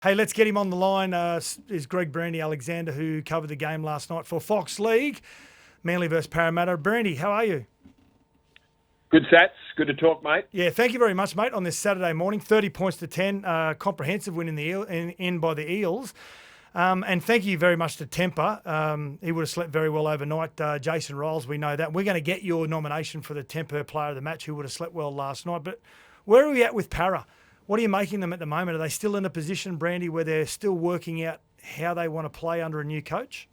Hey, let's get him on the line. Is Greg Brandy Alexander, who covered the game last night for Fox League, Manly versus Parramatta. Brandy, how are you? Good, Sats. Good to talk, mate. Yeah, thank you very much, mate. On this Saturday morning, 30 points to 10, comprehensive win in by the Eels. And thank you very much to Tempur. He would have slept very well overnight. Jason Ryles, we know that. We're going to get your nomination for the Tempur Player of the Match, who would have slept well last night. But where are we at with Para? What are you making them at the moment? Are they still in a position, Brandy, where they're still working out how they want to play under a new coach?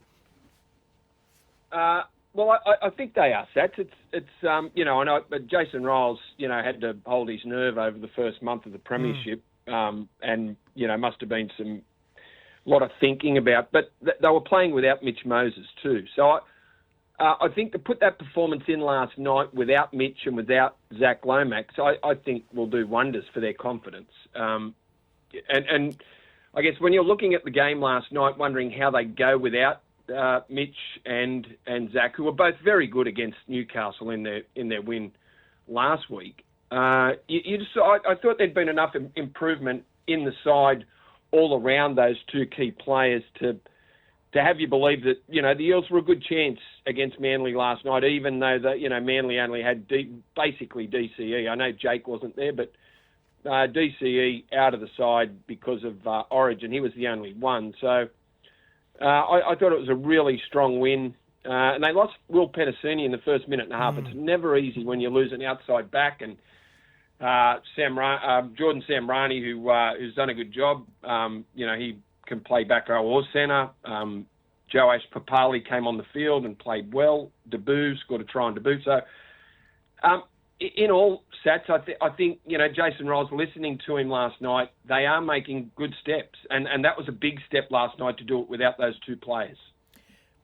Well, I think they are, Sats. It's I know, but Jason Ryles, had to hold his nerve over the first month of the premiership, and must have been a lot of thinking about. But they were playing without Mitch Moses too, so I think to put that performance in last night without Mitch and without Zach Lomax, I think will do wonders for their confidence. And I guess when you're looking at the game last night, wondering how they go without Mitch and Zach, who were both very good against Newcastle in their win last week. I thought there'd been enough improvement in the side all around those two key players to have you believe that the Eels were a good chance against Manly last night, even though Manly only had basically DCE. I know Jake wasn't there, but DCE out of the side because of Origin. He was the only one, so. I thought it was a really strong win. And they lost Will Penasini in the first minute and a half. It's never easy when you lose an outside back. And Jordan Samrani, who's done a good job, he can play back row or centre. Joash Papali came on the field and played well. Debut scored a try on debut. So, in all, Sats, I think Jason Ryles, listening to him last night, they are making good steps. And that was a big step last night to do it without those two players.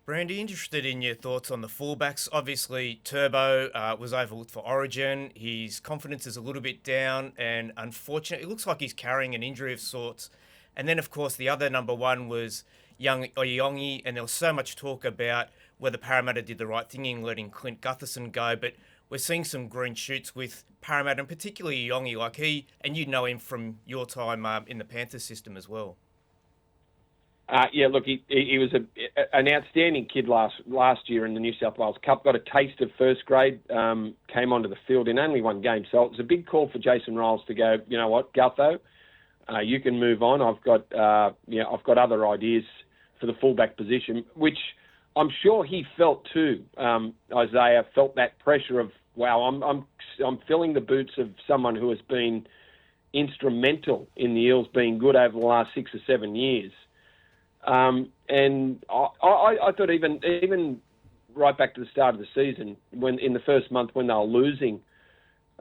Brandy, interested in your thoughts on the fullbacks. Obviously, Turbo was overlooked for Origin. His confidence is a little bit down, and unfortunately, it looks like he's carrying an injury of sorts. And then, of course, the other number one was young Oyongi, and there was so much talk about whether Parramatta did the right thing in letting Clint Gutherson go, but we're seeing some green shoots with Parramatta, and particularly Yongi, like and you know him from your time in the Panthers system as well. Look, he was an outstanding kid last year in the New South Wales Cup. Got a taste of first grade, came onto the field in only one game. So it was a big call for Jason Ryles to go, you know what, Gutho, you can move on. I've got other ideas for the fullback position, which I'm sure he felt too. Isaiah felt that pressure of, wow, I'm filling the boots of someone who has been instrumental in the Eels being good over the last 6 or 7 years. And I thought even right back to the start of the season, when in the first month when they were losing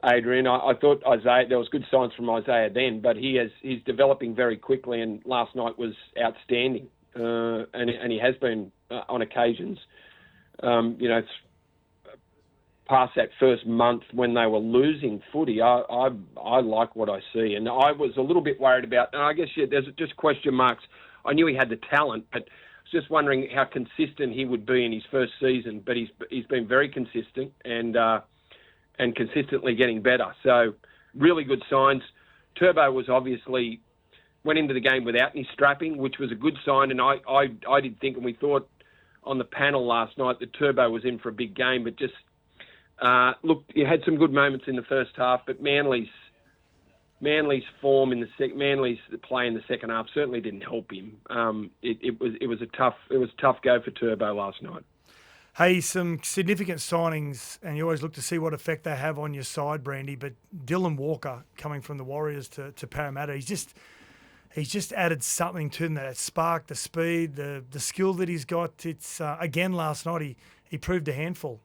Adrian, I thought Isaiah, there was good signs from Isaiah then, but he's developing very quickly, and last night was outstanding. And he has been on occasions. It's past that first month when they were losing footy. I like what I see, and I was a little bit worried about. And I guess there's just question marks. I knew he had the talent, but I was just wondering how consistent he would be in his first season. But he's been very consistent and consistently getting better. So really good signs. Turbo was obviously went into the game without any strapping, which was a good sign. And I did think, and we thought on the panel last night, that Turbo was in for a big game. But just, look, you had some good moments in the first half, but Manly's form Manly's play in the second half certainly didn't help him. It was a tough go for Turbo last night. Hey, some significant signings, and you always look to see what effect they have on your side, Brandy. But Dylan Walker coming from the Warriors to Parramatta, he's just added something to them, that spark, the speed, the skill that he's got. It's again last night he proved a handful.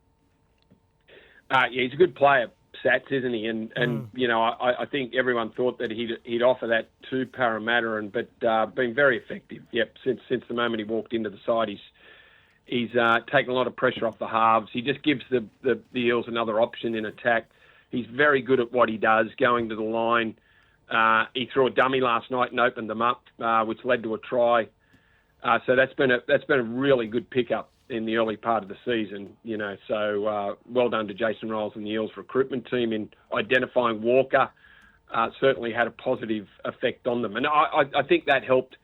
He's a good player, Sats, isn't he? And I think everyone thought that he'd offer that to Parramatta, but been very effective. Yep, since the moment he walked into the side, he's taken a lot of pressure off the halves. He just gives the Eels another option in attack. He's very good at what he does, going to the line. He threw a dummy last night and opened them up, which led to a try. So that's been a really good pickup in the early part of the season. So well done to Jason Ryles and the Eels recruitment team in identifying Walker certainly had a positive effect on them. And I think that helped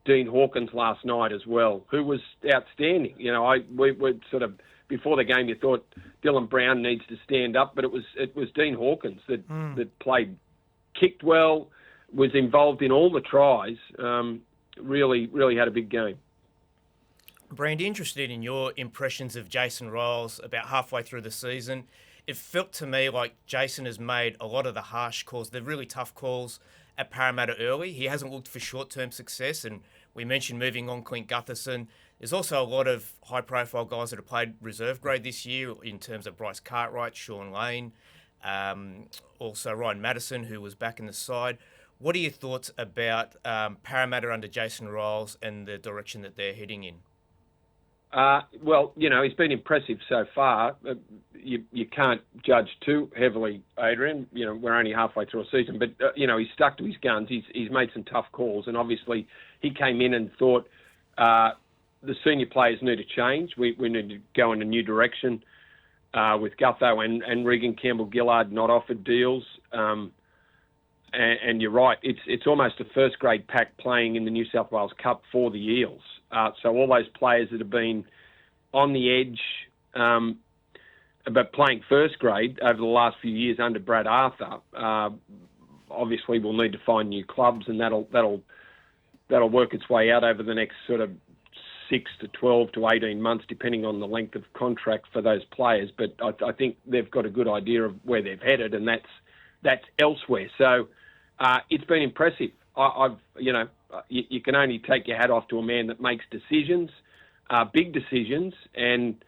Dean Hawkins last night as well, who was outstanding. You know, we sort of, before the game, you thought Dylan Brown needs to stand up, but it was Dean Hawkins that played, kicked well, was involved in all the tries. Really had a big game. Brandy, interested in your impressions of Jason Ryles about halfway through the season. It felt to me like Jason has made a lot of the harsh calls, the really tough calls at Parramatta early. He hasn't looked for short-term success, and we mentioned moving on Clint Gutherson. There's also a lot of high-profile guys that have played reserve grade this year in terms of Bryce Cartwright, Sean Lane, also Ryan Madison, who was back in the side. What are your thoughts about Parramatta under Jason Ryles and the direction that they're heading in? Well, you know, he's been impressive so far. You can't judge too heavily, Adrian. You know, we're only halfway through a season, but, you know, he's stuck to his guns. He's made some tough calls, and obviously he came in and thought the senior players need to change. We need to go in a new direction with Gutho and Regan Campbell-Gillard not offered deals. And you're right, it's almost a first-grade pack playing in the New South Wales Cup for the Eels. So all those players that have been on the edge, but playing first grade over the last few years under Brad Arthur, obviously will need to find new clubs, and that'll work its way out over the next sort of 6 to 12 to 18 months, depending on the length of contract for those players. But I think they've got a good idea of where they've headed, and that's elsewhere. So it's been impressive. You can only take your hat off to a man that makes decisions, big decisions, and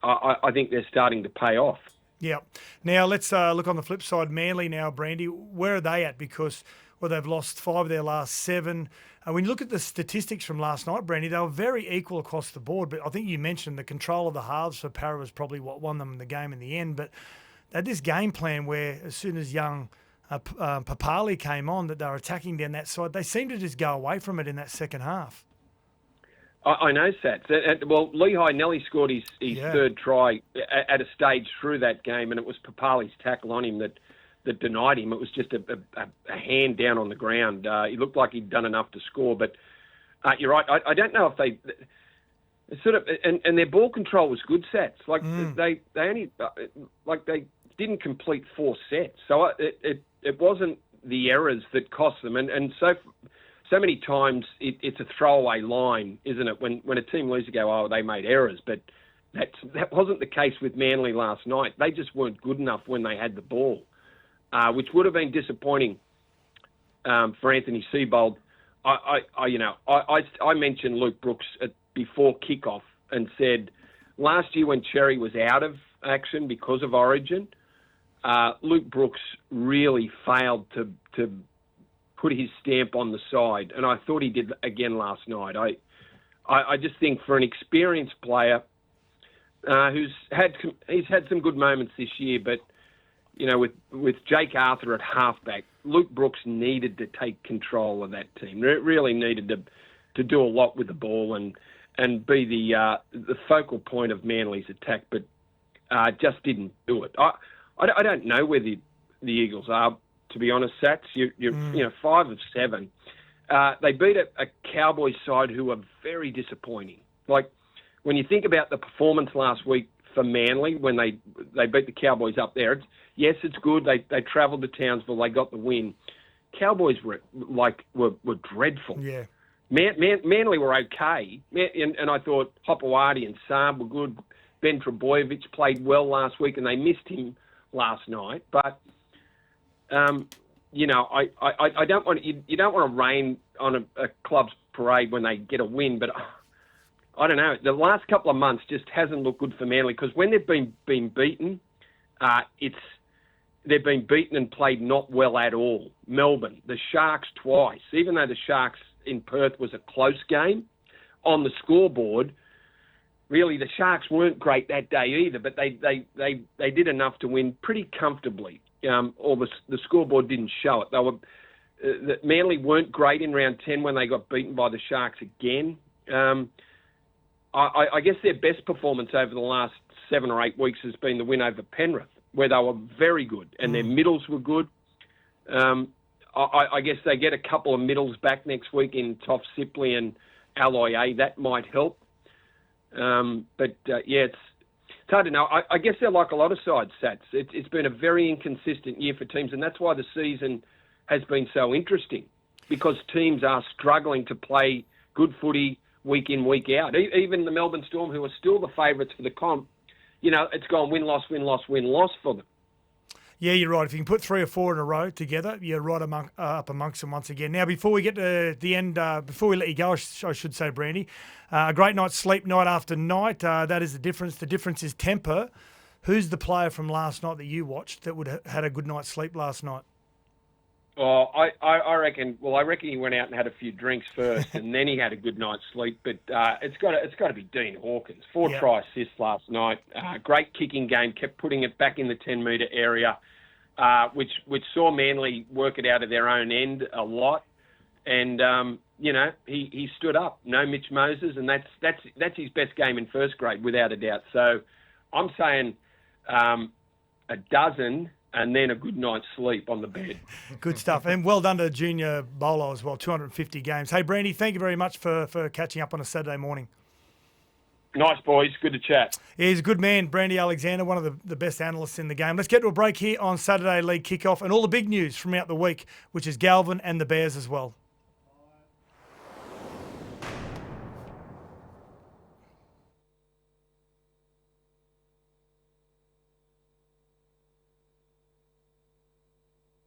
I think they're starting to pay off. Yeah. Now let's look on the flip side. Manly now, Brandy, where are they at? Because they've lost 5 of their last 7. When you look at the statistics from last night, Brandy, they were very equal across the board. But I think you mentioned the control of the halves for Parra was probably what won them the game in the end. But they had this game plan where as soon as young Papali came on, that they were attacking down that side, they seemed to just go away from it in that second half. I know, Sats. Well, Lehigh Nelly scored his third try at a stage through that game, and it was Papali's tackle on him that denied him. It was just a hand down on the ground. He looked like he'd done enough to score, but you're right. I don't know if they sort of and their ball control was good, Sats. Like they only they didn't complete 4 sets, so it wasn't the errors that cost them, and so many times it's a throwaway line, isn't it? When a team loses, go, oh, they made errors, but that wasn't the case with Manly last night. They just weren't good enough when they had the ball, which would have been disappointing for Anthony Seibold. I mentioned Luke Brooks before kickoff and said last year when Cherry was out of action because of Origin, Luke Brooks really failed to put his stamp on the side, and I thought he did again last night. I just think for an experienced player he's had some good moments this year, but you know, with Jake Arthur at halfback, Luke Brooks needed to take control of that team. Really needed to do a lot with the ball and be the focal point of Manly's attack, but just didn't do it. I don't know where the Eagles are, to be honest, Sats. You're 5 of 7. They beat a Cowboys side who are very disappointing. Like, when you think about the performance last week for Manly, when they beat the Cowboys up there, it's good. They travelled to Townsville. They got the win. Cowboys were dreadful. Yeah. Manly were okay. And I thought Hopewadi and Saab were good. Ben Trebojevic played well last week, and they missed him last night. But I don't want you don't want to rain on a club's parade when they get a win, but I don't know. The last couple of months just hasn't looked good for Manly, because when they've been beaten, they've been beaten and played not well at all. Melbourne, the Sharks twice, even though the Sharks in Perth was a close game on the scoreboard. Really, the Sharks weren't great that day either, but they did enough to win pretty comfortably. Or the scoreboard didn't show it. Manly weren't great in round 10 when they got beaten by the Sharks again. I guess their best performance over the last 7 or 8 weeks has been the win over Penrith, where they were very good and their middles were good. I guess they get a couple of middles back next week in Toff Sipley and Alloy A. That might help. It's hard to know. I guess they're like a lot of sides, Sats. It's been a very inconsistent year for teams, and that's why the season has been so interesting, because teams are struggling to play good footy week in, week out. Even the Melbourne Storm, who are still the favourites for the comp, it's gone win-loss, win-loss, win-loss for them. Yeah, you're right. If you can put 3 or 4 in a row together, you're right up amongst them once again. Now, before we get to the end, before we let you go, I should say, Brandy, a great night's sleep night after night. That is the difference. The difference is Tempur. Who's the player from last night that you watched that would had a good night's sleep last night? Oh, I reckon. Well, I reckon he went out and had a few drinks first, and then he had a good night's sleep. But it's got to be Dean Hawkins. 4 try assists last night. Great kicking game. Kept putting it back in the 10-metre area, which saw Manly work it out of their own end a lot. And he stood up. No Mitch Moses, and that's his best game in first grade without a doubt. So I'm saying a dozen. And then a good night's sleep on the bed. Good stuff. And well done to Junior Bolo as well, 250 games. Hey, Brandy, thank you very much for catching up on a Saturday morning. Nice, boys. Good to chat. Yeah, he's a good man, Brandy Alexander, one of the best analysts in the game. Let's get to a break here on Saturday League Kickoff and all the big news from out the week, which is Galvin and the Bears as well.